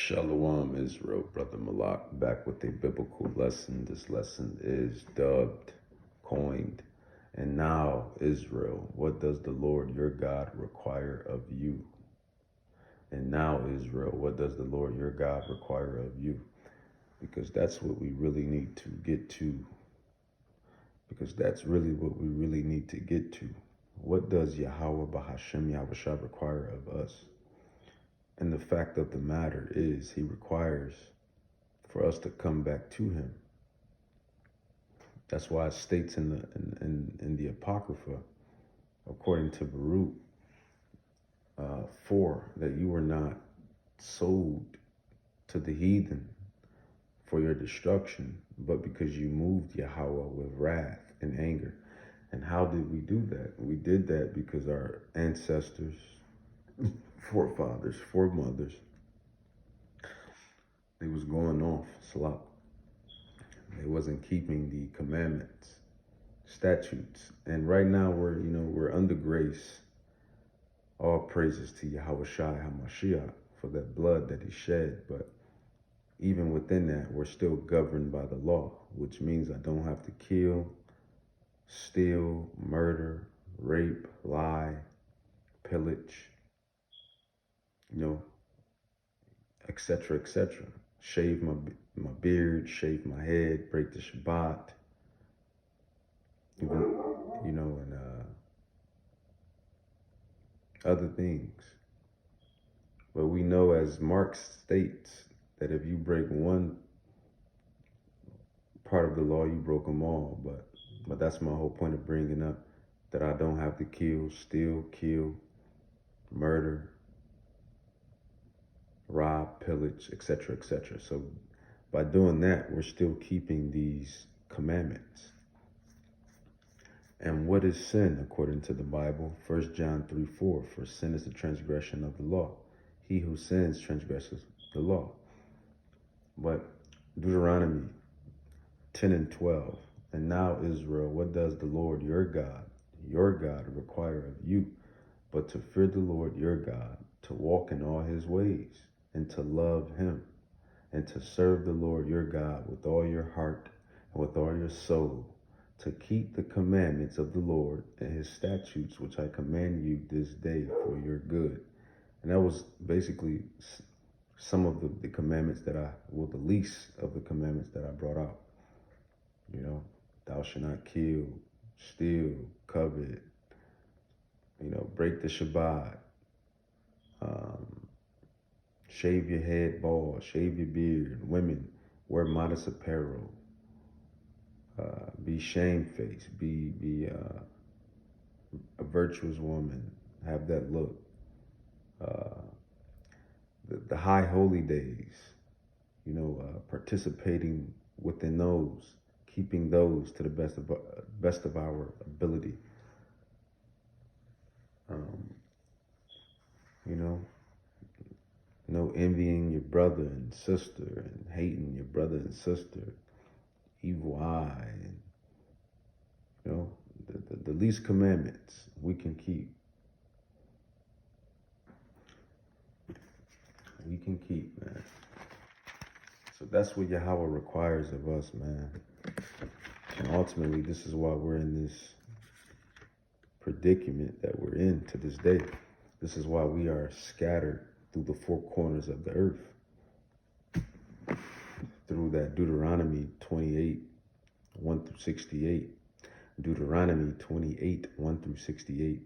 Shalom Israel, Brother Malak, back with a biblical lesson. This lesson is dubbed, coined, and now Israel, what does the Lord your God require of you? And now Israel, what does the Lord your God require of you? Because that's what we really need to get to. Because that's really what we really need to get to. What does Yahweh Bahashem Yahushua require of us? And the fact of the matter is, he requires for us to come back to him. That's why it states in the Apocrypha, according to Baruch 4, that you were not sold to the heathen for your destruction, but because you moved Yahweh with wrath and anger. And how did we do that? We did that because our ancestors, forefathers, foremothers, they was going off slop. They wasn't keeping the commandments, statutes. And right now we're under grace. All praises to Yahweh Shai HaMashiach for that blood that he shed. But even within that, we're still governed by the law, which means I don't have to kill, steal, murder, rape, lie, pillage, etc., etc. Shave my beard, shave my head, break the Shabbat, even, and other things. But we know, as Mark states, that if you break one part of the law, you broke them all. But that's my whole point of bringing up that I don't have to kill, steal, kill, murder, rob, pillage, etc., etc. So by doing that, we're still keeping these commandments. And what is sin according to the Bible? 1 John 3:4, for sin is the transgression of the law. He who sins transgresses the law. But Deuteronomy 10:12, and now Israel, what does the Lord your God require of you, but to fear the Lord your God, to walk in all his ways, and to love him, and to serve the Lord your God with all your heart and with all your soul, to keep the commandments of the Lord and his statutes, which I command you this day for your good. And that was basically some of the commandments that the least of the commandments that I brought out. Thou shalt not kill, steal, covet, break the Shabbat, shave your head bald, shave your beard, women, wear modest apparel, be shamefaced, be a virtuous woman, have that look. The high holy days, participating within those, keeping those to the best of our ability. No envying your brother and sister, and hating your brother and sister, evil eye, and the least commandments we can keep. We can keep, man. So that's what Yahweh requires of us, man. And ultimately, this is why we're in this predicament that we're in to this day. This is why we are scattered through the four corners of the earth. Through that Deuteronomy 28, 1-68. Deuteronomy 28, 1-68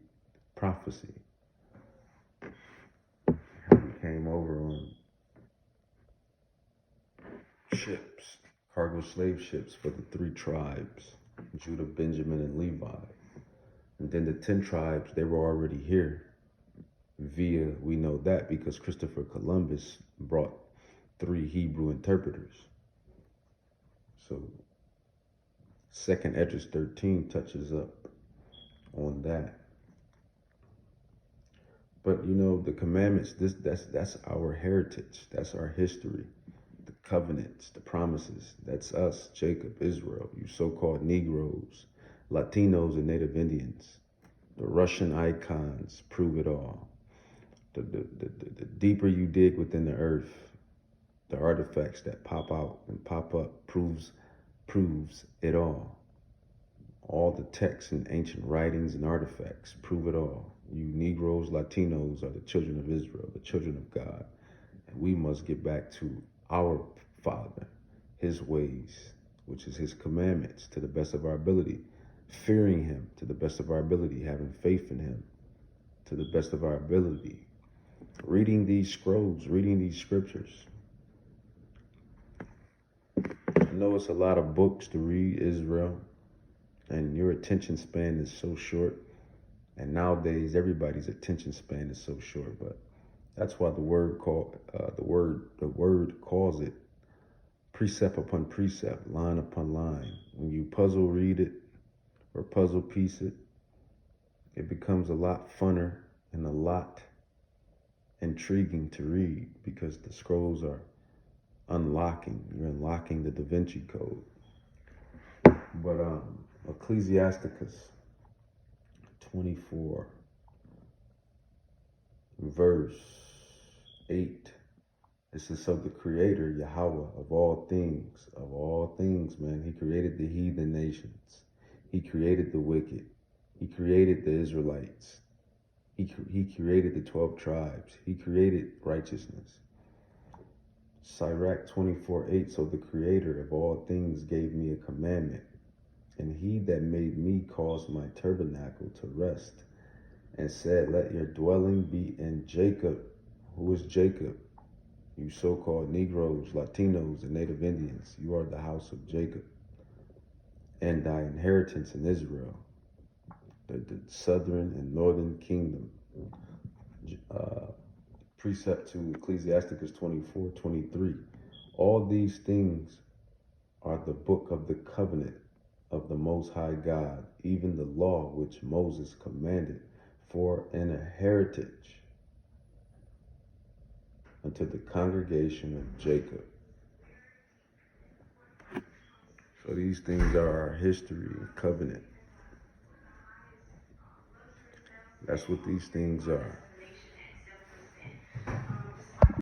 prophecy. We came over on ships, cargo slave ships for the 3 tribes, Judah, Benjamin, and Levi. And then the 10 tribes, they were already here. We know that because Christopher Columbus brought 3 Hebrew interpreters. So 2nd Esdras 13 touches up on that. But the commandments, that's our heritage, that's our history. The covenants, the promises, that's us, Jacob, Israel, you so-called Negroes, Latinos, and Native Indians. The Russian icons prove it all. The deeper you dig within the earth, The artifacts that pop out and pop up proves it all. All the texts and ancient writings and artifacts prove it all. You Negroes, Latinos are the children of Israel, the children of God. And we must get back to our Father, his ways, which is his commandments, to the best of our ability, fearing him to the best of our ability, having faith in him to the best of our ability, reading these scrolls, reading these scriptures. I know it's a lot of books to read, Israel, and your attention span is so short. And nowadays, everybody's attention span is so short. But that's why the word calls it precept upon precept, line upon line. When you puzzle read it or puzzle piece it, it becomes a lot funner and a lot intriguing to read because the scrolls are unlocking. You're unlocking the Da Vinci Code. But Ecclesiasticus 24, verse 8. This is of the Creator, Yahweh, of all things, man. He created the heathen nations. He created the wicked. He created the Israelites. He created the 12 tribes. He created righteousness. Sirach 24:8. So the Creator of all things gave me a commandment, and he that made me caused my tabernacle to rest, and said, let your dwelling be in Jacob. Who is Jacob? You so-called Negroes, Latinos, and Native Indians. You are the house of Jacob, and thy inheritance in Israel, the southern and northern kingdom. Precept to Ecclesiasticus 24:23. All these things are the book of the covenant of the Most High God, even the law which Moses commanded for an heritage unto the congregation of Jacob. So these things are our history and covenant. That's what these things are.